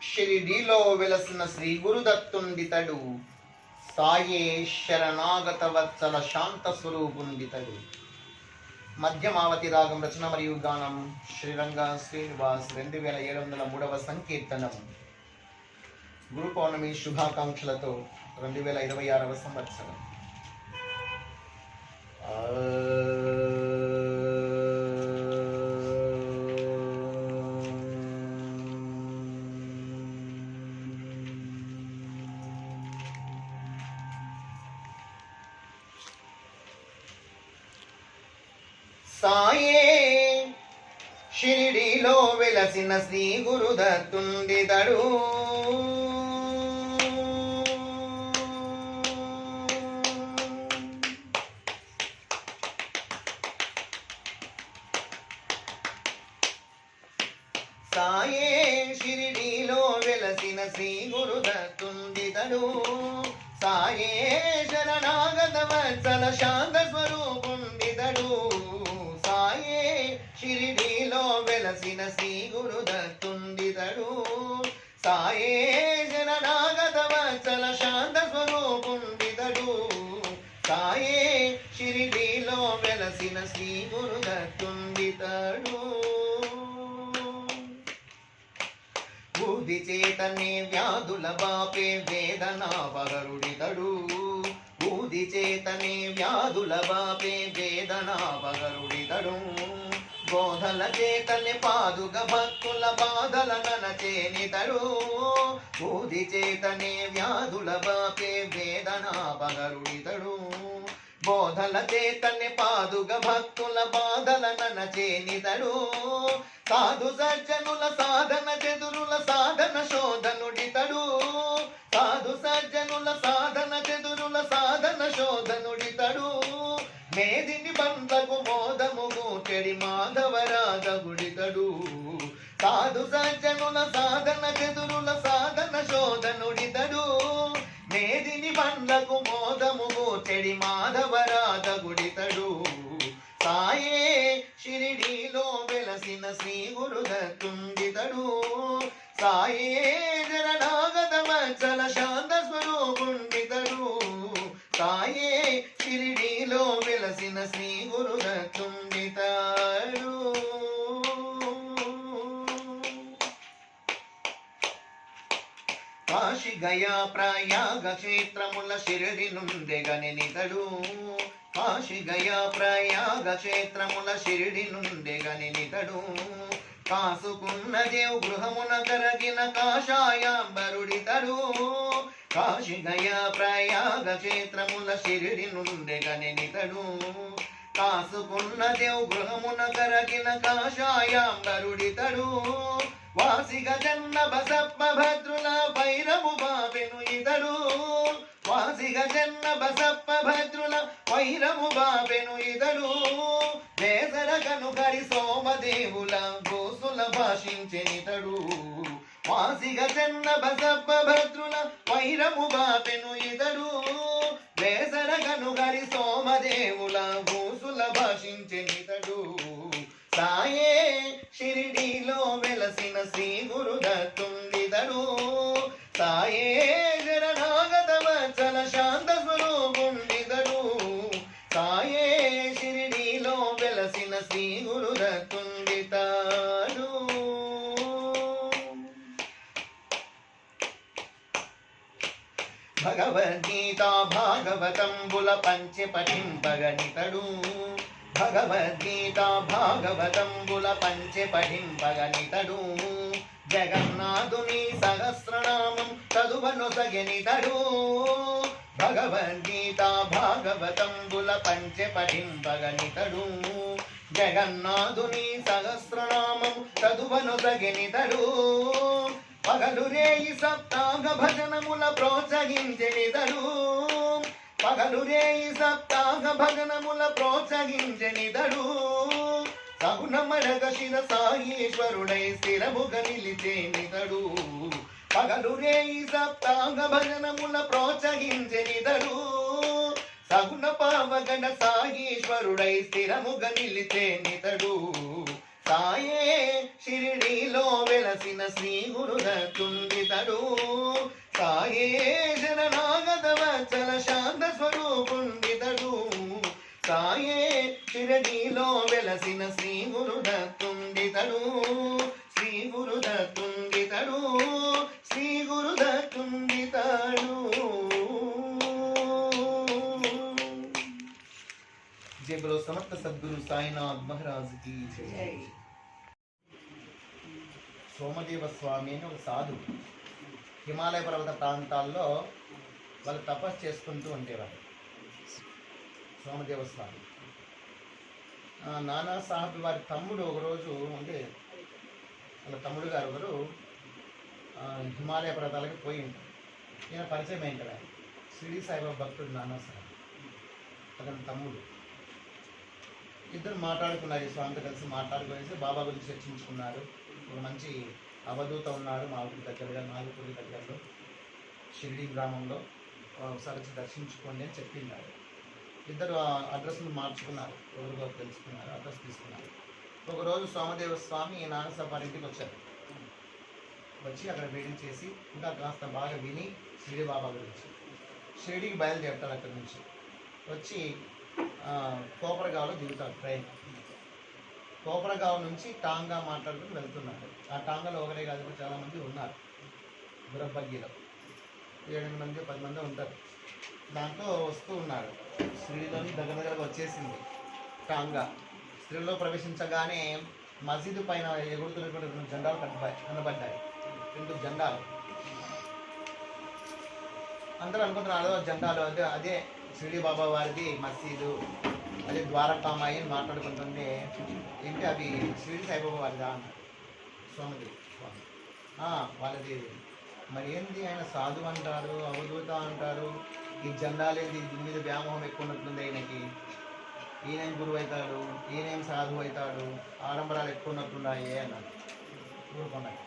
షిరిడీలో వెలసిన శ్రీ గురుదత్తుండితడు. సాయే శరణాగత వత్సల శాంత స్వరూపుండితడు. మధ్యమావతి రాగం రచన మరియు గానం శ్రీరంగ శ్రీనివాస్ 2703వ సంకీర్తనం. గురు పౌర్ణమి శుభాకాంక్షలతో 2026వ సంవత్సరం. సాయే షిరిడీలో వెలసిన శ్రీ గురుదత్తుండితడు. సాయే షిరిడీలో వెలసిన శ్రీ గురుదత్తుండితడు. సాయే శరణాగత వత్సల శాంత స్వరూపుండితడు. సాయే షిరిడీలో వెలసిన శ్రీ గురుదత్తుండితడు. సాయే శరణాగత వత్సల శాంత స్వరూపుండితడు. సాయే షిరిడీలో వెలసిన శ్రీ గురుదత్తుండితడు. బుద్ధి చేతనే వ్యాధుల బాపే వేదనాపగరుడితడు. బుద్ధి చేతనే వ్యాధుల బాపే వేదనాపగరుడితడు. బోధల చేతనే పాదుగ భక్తుల బాధల ననచేనితడు. బుద్ధి చేతనే వ్యాధుల బాపే వేదనాపగరుడితడు. బోధల చేతనే పాదుగ భక్తుల బాధల ననచేనితడు. సాధు సజ్జనుల సాధన చెదురుల సాధన శోధనుడితడు. సాధు సజ్జనుల సాధన చెదురుల సాధన శోధనుడితడు. మేదిని బండ్లకు మోదము గూచెడి మాధవరాజగుడితడు. సాధు సజ్జనుల సాధన చెదురుల సాధన శోధనుడితడు. మేదిని బండ్లకు మోదము గూచెడి మాధవరాజగుడితడు. సాయే షిరిడీలో వెలసిన శ్రీ గురుదత్తుండితడు. సాయే శరణాగత వత్సల శాంత స్వరూపుండితడు. సాయే షిరిడీలో వెలసిన శ్రీ గురుదత్తుండితడు. కాశీ గయా ప్రయాగ క్షేత్రముల షిరిడి నుండెగనితడు. కాశీ గయా ప్రయాగ క్షేత్రముల షిరిడి నుండెగనితడు. కాసుకున్న దేవు గృహమున కరగిన కాషాయాంబరుడితడు. కాశీ గయా ప్రయాగ క్షేత్రముల షిరిడి నుండెగనితడు. కాసుకున్న దేవు గృహమున కరగిన కాషాయాంబరుడితడు. వాసిగ జన్న బసప్ప భద్రుల వైరము బాపెను ఇతడు. వాసిగ జన్న బసప్ప భద్రుల వైరము బాపెను ఇతడు. వేసరగను కరి సోమదేవుల గోసుల భాషించెనితడు. వాసిగ జన్న బసప్ప భద్రుల వైరము బాపెను ఇతడు. వేసరగను కరి సోమదేవుల గోసుల భాషించెనితడు. సాయే షిరిడీలో వెలసిన శ్రీ గురుదత్తుండితడు. సాయే శరణాగత వత్సల శాంత స్వరూపుండితడు. సాయే షిరిడీలో వెలసిన శ్రీ గురుదత్తుండితడు. భగవద్గీత భాగవతంబుల పంచె పఠింపగనితడు. భగవద్గీత భాగవతంబుల పంచె పఠింపగనితడు. జగన్నాథుని సహస్రనామం చదువనొసగెనితడు. భగవద్గీత భాగవతంబుల పంచె పఠింపగనితడు. జగన్నాథుని సహస్రనామం చదువనొసగెనితడు. పగలు రేయి సప్తాహ భజనముల ప్రోత్సహించెనితడు. పగలు రేయి సప్తాహ భజనముల ప్రోత్సహించెనితడు. సగుణమరగ శిర సాయీశ్వరుడై స్థిరముగ నిలిచేనితడు. పగలు రేయి సప్తాహ భజనముల ప్రోత్సహించెనితడు. సగుణ పావగణ సాయీశ్వరుడై స్థిరముగ నిలిచేనితడు. సాయే షిరిడీలో వెలసిన శ్రీ గురుదత్తుండితడు సాయే శరణాగత వత్సల శాంత స్వరూపుండితడు సాయే షిరిడీలో వెలసిన శ్రీ గురుదత్తుండితడు శ్రీ గురుదత్తుండితడు శ్రీ గురుదత్తుండితడు. जय बोलो समर्थ सद्गुरु साईनाथ महाराज की जय. సోమదేవ స్వామి అని ఒక సాధు హిమాలయ పర్వత ప్రాంతాల్లో వాళ్ళు తపస్సు చేసుకుంటూ ఉండేవారు. సోమదేవ స్వామి నానా సాహెబ్ వారి తమ్ముడు ఒకరోజు అంటే వాళ్ళ తమ్ముడు గారు ఒకరు హిమాలయ పర్వతాలకి పోయి ఉంటారు. ఈయన పరిచయం అయింది కదా షిరిడి సాయిబాబా భక్తుడు నానా సాహెబ్ అతని తమ్ముడు. ఇద్దరు మాట్లాడుకున్నారు. ఈ స్వామితో కలిసి మాట్లాడుకునేసి బాబా గురించి చర్చించుకున్నారు. ఒక మంచి అవధూత ఉన్నారు మా ఊరి దగ్గరగా నాలుగుపూరి దగ్గరలో షిరిడి గ్రామంలో ఒకసారి వచ్చి దర్శించుకోండి అని చెప్పిండారు. ఇద్దరు అడ్రస్ను మార్చుకున్నారు. ఎవరికో తెలుసుకున్నారు, అడ్రస్ తీసుకున్నారు. ఒకరోజు సోమదేవ స్వామి నాగసాబ్ ఇంటికి వచ్చారు. వచ్చి అక్కడ వేడి చేసి ఇంకా కాస్త బాగా విని షిరిడి బాబా గురించి షిరిడికి బయలుదేరుతారు. అక్కడి నుంచి వచ్చి కోపరగావ్లో దిగుతారు ట్రైన్. కోపరగావ్ నుంచి టాంగా మాట్లాడుకుని వెళ్తున్నారు. ఆ టాంగాలో ఒకరే కాదు చాలామంది ఉన్నారు. గురబ్బగిలో 7 మంది 10 మంది ఉంటారు. దాంట్లో వస్తూ ఉన్నారు. స్త్రీలోని దగ్గరగా వచ్చేసింది టాంగా. స్త్రీలో ప్రవేశించగానే మసీదు పైన ఎగురుతున్నటువంటి 2 జెండాలు కనబడ్డాయి. 2 జెండాలు. అందరూ అనుకుంటున్నారు జెండాలు అదే షిరిడి బాబా వారిది మసీదు, అదే ద్వారకామాయి అని మాట్లాడుకుంటుంటే ఏంటి అవి షిరిడి సాయిబాబా వారిదా అన్నారు సోమదేవ్ స్వామి. వాళ్ళది మరి ఏంది ఆయన సాధు అంటారు, అవధూత అంటారు, ఈ జెండాలేది దీని మీద వ్యామోహం ఎక్కువ ఉన్నట్టుంది ఆయనకి. ఈయనేం గురువు అవుతాడు, ఈయనేం సాధువు అవుతాడు, ఆడంబరాలు ఎక్కువ ఉన్నట్టున్నాయి అన్నారు. ఊరుకున్నాయి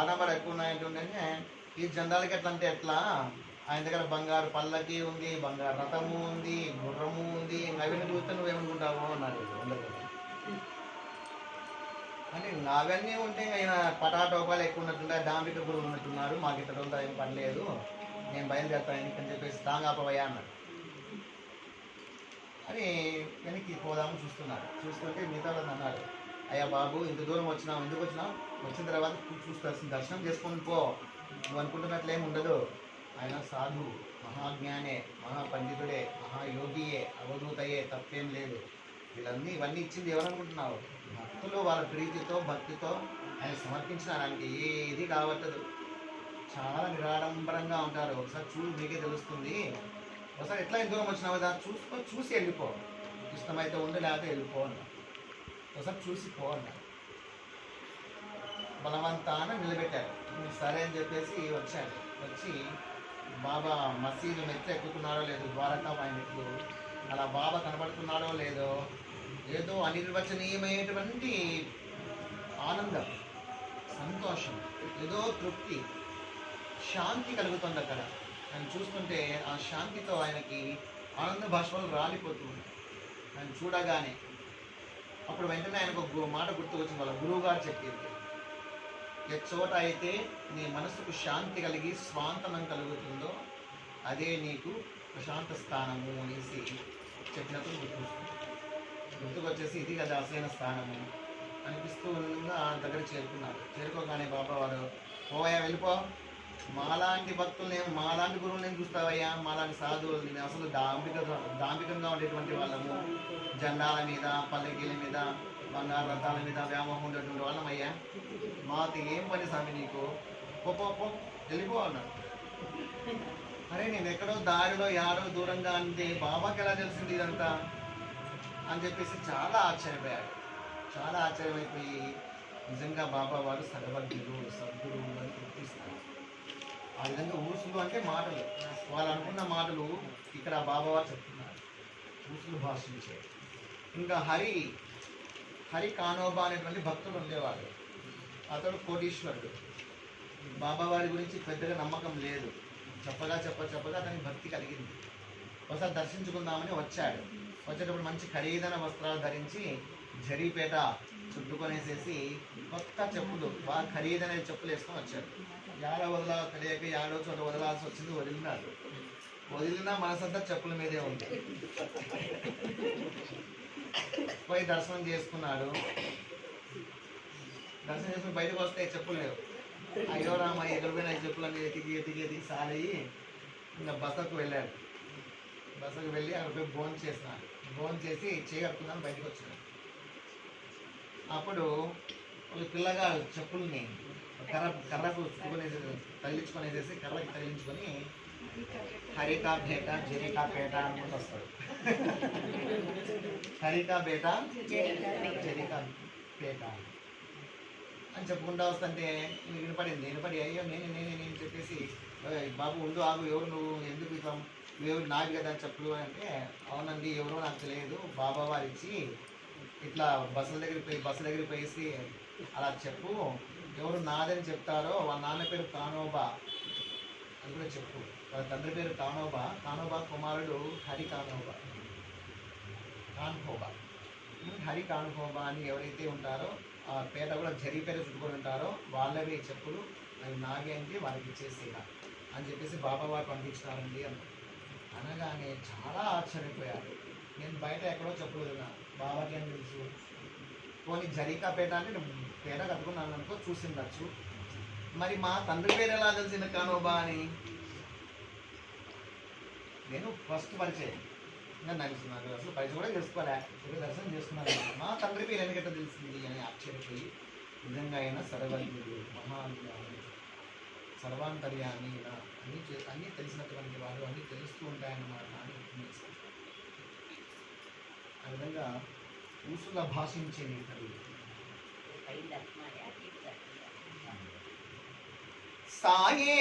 ఆడంబరాలు ఎక్కువ ఉన్నాయంటుంటే ఈ జెండాలకి ఎట్లా అంటే ఎట్లా, ఆయన దగ్గర బంగారు పల్లకి ఉంది, బంగారు రథము ఉంది, గుర్రము ఉంది, అవన్నీ చూస్తే నువ్వేమనుకుంటావు అన్నారు. అంటే అవన్నీ ఉంటే ఆయన పటాటోపాలు ఎక్కువ ఉన్నట్టున్నాయి, డాంబిక గురువు ఉన్నట్టున్నారు, మాకు ఇతరులతో ఏం పని లేదు, నేను బయలుదేరుతాను అని చెప్పేసి తాంగాపవయ్యా అన్నాడు. అని వెనక్కి పోదాము చూస్తున్నారు. చూస్తుంటే మిగతా అన్నారు, అయ్యా బాబు ఇంత దూరం వచ్చినావు, ఎందుకు వచ్చినావు, వచ్చిన తర్వాత చూస్తాల్సిన దర్శనం చేసుకొని పో, నువ్వు అనుకుంటున్నట్లేం ఉండదు. ఆయన సాధు, మహాజ్ఞానే, మహాపండితుడే, మహాయోగియే, అవధూతయే, తప్పేం లేదు. ఇవన్నీ ఇచ్చింది ఎవరనుకుంటున్నావు? భక్తులు వాళ్ళ ప్రీతితో భక్తితో ఆయన సమర్పించినారు. ఆయనకి ఏది కావట్లేదు. చాలా నిరాడంబరంగా ఉంటారు. ఒకసారి చూసి మీకే తెలుస్తుంది. ఒకసారి ఎట్లా దూరం వచ్చినావు కదా చూసి వెళ్ళిపో, ఇష్టమైతే ఉండి లేకపోతే వెళ్ళిపో అన్నారు. ఒకసారి చూసి పో అన్నారు. బలవంతాన నిలబెట్టారు. సరే అని చెప్పేసి వచ్చారు. వచ్చి బాబా మసీదు మెట్లు ఎక్కుతున్నాడో లేదో, ద్వారకా పైన మెట్లు అలా బాబా కనబడుతున్నాడో లేదో, ఏదో అనిర్వచనీయమైనటువంటి ఆనందం, సంతోషం, ఏదో తృప్తి, శాంతి కలుగుతుంది అక్కడ. ఆయన చూస్తుంటే ఆ శాంతితో ఆయనకి ఆనంద భాష్పాలు రాలిపోతుంది. ఆయన చూడగానే అప్పుడు వెంటనే ఆయనకు ఒక మాట గుర్తుకొచ్చింది. వాళ్ళ గురువు గారు చెప్పింది, ఏ చోట అయితే నీ మనసుకు శాంతి కలిగి స్వాంతనం కలుగుతుందో అదే నీకు ప్రశాంత స్థానము అనేసి చెప్పినప్పుడు గుర్తుకొచ్చేసి ఇది కదా అసలైన స్థానము అనిపిస్తూ దగ్గర చేరుకున్నారు. చేరుకోగానే బాబా వారు, పోవయ్యా వెళ్ళిపో, మాలాంటి భక్తులు మాలాంటి గురువులు నేను చూస్తావయ్యా, మాలాంటి సాధువులు నేను అసలు దాంభికంగా ఉండేటువంటి వాళ్ళము, జెండాల మీద పల్లకీల మీద బంగారు రథాల మీద వ్యామోహం ఉండేటువంటి వాళ్ళమయ్యా, మాకు ఏం పని స్వామి నీకు, పో వెళ్ళిపో అన్నాడు. అరే నేను ఎక్కడో దారిలో యాడో దూరంగా అంటే బాబాకి ఎలా తెలిసింది ఇదంతా అని చెప్పేసి చాలా ఆశ్చర్యపోయాడు. చాలా ఆశ్చర్యమైపోయి నిజంగా బాబా వారు సర్వజ్ఞుడు సద్గురువు అని గుర్తిస్తారు. ఆ విధంగా ఊసులు అంటే మాటలు, వాళ్ళు అనుకున్న మాటలు ఇక్కడ బాబా వారు చెప్తున్నారు, ఊసులు భాషించే. ఇంకా హరి కానోబా అనేటువంటి భక్తులు ఉండేవాడు. అతడు కోటీశ్వరుడు. బాబా వారి గురించి పెద్దగా నమ్మకం లేదు. చెప్పగా అతనికి భక్తి కలిగింది. ఒకసారి దర్శించుకుందామని వచ్చాడు. వచ్చేటప్పుడు మంచి ఖరీదైన వస్త్రాలు ధరించి జరీపేట చుట్టుకొనేసేసి కొత్త చెప్పులు బాగా ఖరీదైన చెప్పులు వేసుకొని వచ్చాడు. యాడ వదలా తెలియక యాడో చోట వదలాల్సి వచ్చింది, వదిలినాడు. వదిలినా మనసంతా చెప్పుల మీదే ఉంది. పోయి దర్శనం చేసుకున్నాడు. దర్శనం చేసుకుని బయటకు వస్తే చెప్పులు లేవు. అయ్యో రామ ఎక్కడ పోయినా చెప్పులు అన్నీ ఎతికి సాలయ్యి ఇంకా బసకు వెళ్ళాడు. బసకు వెళ్ళి అక్కడ పోయి భోజనం చేసి చేయగలుగుతున్నాను బయటకు వచ్చాడు. అప్పుడు ఒక పిల్లగాడు చెప్పుల్ని కర్రకు తగిలించుకొనేసేసి కర్రకి తగిలించుకొని హరికా బేట జరికా పేట అనుకుంటూ వస్తాడు. హరికా బేట జరికా పేట అని చెప్పుకుంటా వస్తుంటే వినపడి అయ్యో నేను చెప్పేసి బాబు ఉండు ఆగు, ఎవరు నువ్వు, ఎందుకు ఇట్లా ఎవరు నాకు కదా చెప్పులు అంటే, అవునండి ఎవరో నాకు తెలియదు, బాబా వారు ఇచ్చి ఇట్లా బస్సుల దగ్గరికి పోయేసి అలా చెప్పు, ఎవరు నాదని చెప్తారో వాళ్ళ నాన్న పేరు కానోబా అని కూడా చెప్పు, వాళ్ళ తండ్రి పేరు కానోబా కుమారుడు హరి కాన్హోబా హరి కాన్హోబా అని ఎవరైతే ఉంటారో ఆ పేట కూడా జరీపేట చుట్టుకొని ఉంటారో వాళ్ళవి చెప్పులు అవి నాగే అంటే వాళ్ళకి ఇచ్చేసేలా అని చెప్పేసి బాబా వారు పంపించినారండి అనగానే చాలా ఆశ్చర్యపోయారు. నేను బయట ఎక్కడో చెప్పులు వదిలినా, బాబాకి ఏం తెలుసు, పోనీ జరీకా పేట అంటే పేట కట్టుకున్నాను అనుకో చూసిండొచ్చు, మరి మా తండ్రి పేరు ఎలా తెలిసింది కానోబా అని. నేను ఫస్ట్ పరిచయం ఇంకా నడుస్తున్నాను, అసలు పరిచయం కూడా తెలుసుకోలే, దర్శనం చేసుకున్నాను, మా తండ్రి పేరు ఎందుకంటే తెలిసింది అని ఆశ్చర్యపోయి, నిజంగా అయినా సర్వజ్ఞుడు మహాజ్ఞాని సర్వాంతర్యామి అన్నీ తెలిసినటువంటి వారు అన్నీ తెలుస్తూ ఉంటాయన్నమాట అని ఉపయోగిస్తారు. ఆ విధంగా ఊసులా భాషించే కవి సాయే